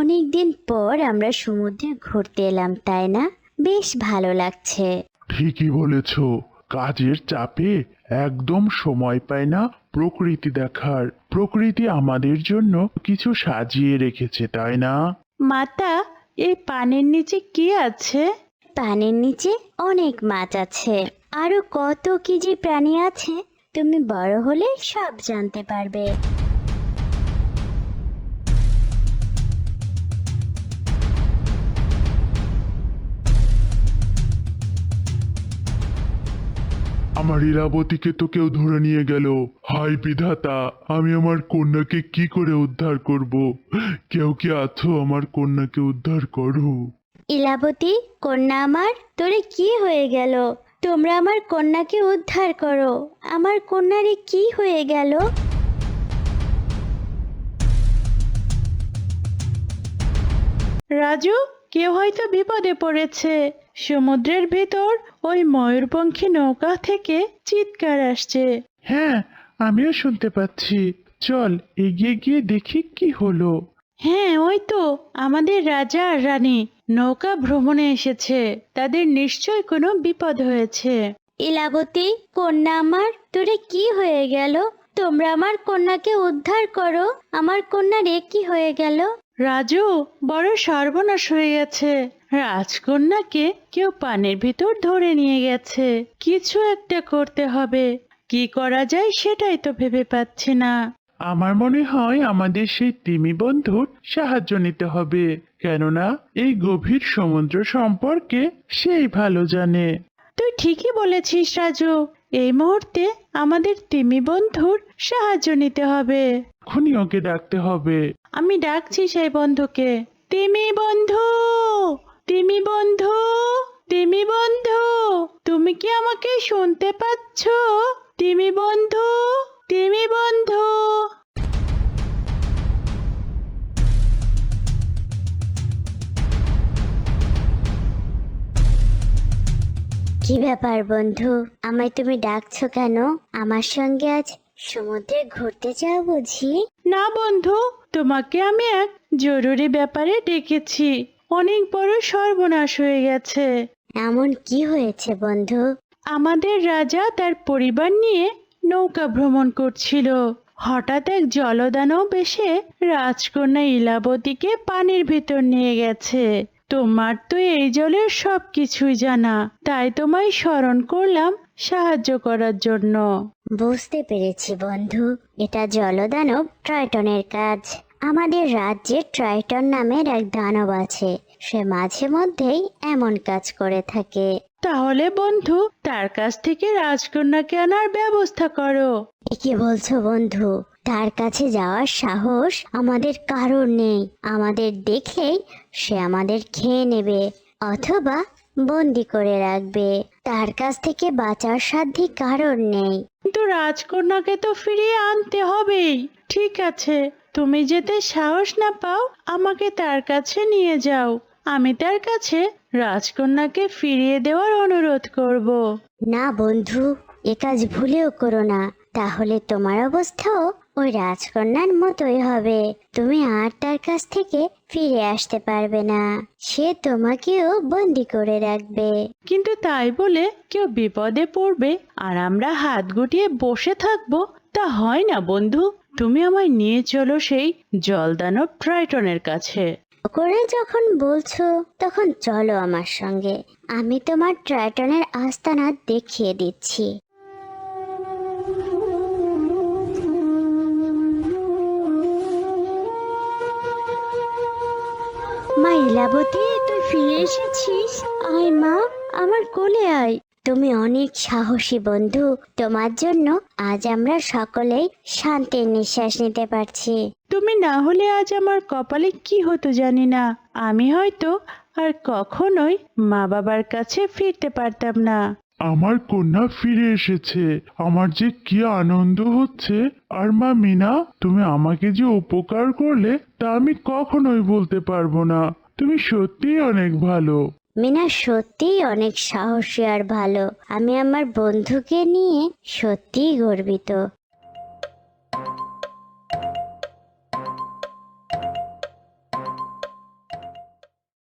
অনেক দিন পর আমরা সমুদ্রে ঘুরতে এলাম, তাই না? বেশ ভালো লাগছে। ঠিকই বলেছ। কাজের চাপে একদম সময় পায় না প্রকৃতি দেখার। প্রকৃতি আমাদের জন্য কিছু সাজিয়ে রেখেছে, তাই না? মাতা, এই পানির নিচে কি আছে? পানির নিচে অনেক মাছ আছে, আরো কত কি যে প্রাণী আছে, তুমি বড় হলে সব জানতে পারবে। আমার ইরাবতীকে তো কেউ ধরে নিয়ে গেল। হায় বিধাতা, আমি আমার কন্যাকে কি করে উদ্ধার করব? কেউ কি আছো, আমার কন্যাকে উদ্ধার করো। ইলাবতী, কন্যা আমার, তোরে কি হয়ে গেল? তোমরা আমার কন্যাকে উদ্ধার করো। আমার কন্যারে কি হয়ে গেল? রাজু, কেউ হয়তো বিপদে পড়েছে। সমুদ্রের ভেতর ওই ময়ূরপঙ্খী নৌকা থেকে চিৎকার আসছে। হ্যাঁ, আমিও শুনতে পাচ্ছি। চল এগিয়ে গিয়ে দেখি কি হলো। হ্যাঁ, ওই তো আমাদের রাজা আর রানী নৌকা ভ্রমণে এসেছে। তাদের নিশ্চয় কোনো বিপদ হয়েছে। ইলাবতী, কন্যা আমার, তোরে কি হয়ে গেল? তোমরা আমার কন্যাকে উদ্ধার করো। আমার কন্যারে কি হয়ে গেল? রাজু, বড় সর্বনাশ হয়ে গেছে। রাজকন্যাকে কেউ পানির ভিতর ধরে নিয়ে গেছে। কিছু একটা করতে হবে। কি করা যায় সেটাই তো ভেবে পাচ্ছি না। আমার মনে হয় আমাদের সেই তিমি বন্ধুর সাহায্য নিতে হবে, কেননা এই গভীর সমুদ্র সম্পর্কে সেই ভালো জানে। তুই ঠিকই বলেছিস রাজু। এই মুহূর্তে আমাদের তিমি বন্ধুর সাহায্য নিতে হবে। এখনই ওকে ডাকতে হবে। আমি ডাকছি সেই বন্ধুকে। তিমি বন্ধু, তিমি বন্ধু, তিমি বন্ধু, তুমি কি আমাকে শুনতে পাচ্ছ? তিমি বন্ধু, তিমি বন্ধু। কি ব্যাপার বন্ধু, আমায় তুমি ডাকছো কেন? আমার সঙ্গে আজ সমুদ্রে ঘুরতে যাও বুঝি? না বন্ধু, তোমাকে আমি এক জরুরি ব্যাপারে ডেকেছি। অনেক বড় সর্বনাশ হয়ে গেছে। এমন কি হয়েছে বন্ধু? আমাদের রাজা তার পরিবার নিয়ে নৌকা ভ্রমণ করছিল। হঠাৎ এক জলদানব এসে রাজকন্যা ইলাবতীকে পানির ভিতর নিয়ে গেছে। তোমার তো এই জলের সব কিছুই জানা, তাই তোমায় স্মরণ করলাম সাহায্য করার জন্য। বুঝতে পেরেছি বন্ধু, এটা জলদানব ট্রাইটনের কাজ। আমাদের রাজ্যে ট্রাইটন নামের এক দানব আছে, সে মাঝে মধ্যেই এমন কাজ করে থাকে। তাহলে বন্ধু, তার কাছ থেকে রাজকন্যাকে আনার ব্যবস্থা করো। এ কি বলছো বন্ধু? তার কাছে যাওয়ার সাহস আমাদের কারোর নেই। আমাদের দেখলেই সে আমাদের খেয়ে নেবে অথবা বন্দি করে রাখবে। তার কাছ থেকে বাঁচার সাধ্যি কারোর নেই। কিন্তু রাজকন্যাকে তো ফিরিয়ে আনতে হবেই। ঠিক আছে, তুমি যেতে সাহস না পাও, আমাকে তার কাছে নিয়ে যাও। আমি তার কাছে রাজকন্যাকে ফিরিয়ে দেওয়ার অনুরোধ করব। না বন্ধু, এ কাজ ভুলেও করো না, তাহলে তোমার অবস্থাও ওই রাজকন্যার মতোই হবে। তুমি আর তার কাছ থেকে ফিরে আসতে পারবে না, সে তোমাকেও বন্দি করে রাখবে। কিন্তু তাই বলে কেউ বিপদে পড়বে আর আমরা হাত গুটিয়ে বসে থাকবো, তা হয় না বন্ধু। তুমি আমায় নিয়ে চলো সেই জলদানব ট্রাইটনের কাছে। করে যখন বলছো তখন চলো আমার সঙ্গে, আমি তোমার ট্রাইটনের আস্তানা দেখিয়ে দিচ্ছি। মা ইলাবতী, তুই ফিরে এসেছিস? আয় মা, আমার কোলে আয়। তুমি অনেক সাহসী বন্ধু, তোমার জন্য আজ আমরা সকলেই শান্তির নিঃশ্বাস নিতে পারছি। তুমি না হলে আজ আমার কপালে কি হতো জানি না। আমি হয়তো আর কখনোই মা বাবার কাছে ফিরতে পারতাম না। আমার কন্যা ফিরে এসেছে, আমার যে কি আনন্দ হচ্ছে। আর মা মিনা, তুমি আমাকে যে উপকার করলে তা আমি কখনোই বলতে পারবো না। তুমি সত্যিই অনেক ভালো। মিনা সত্যিই অনেক সাহসী আর ভালো। আমি আমার বন্ধুকে নিয়ে সত্যিই গর্বিত।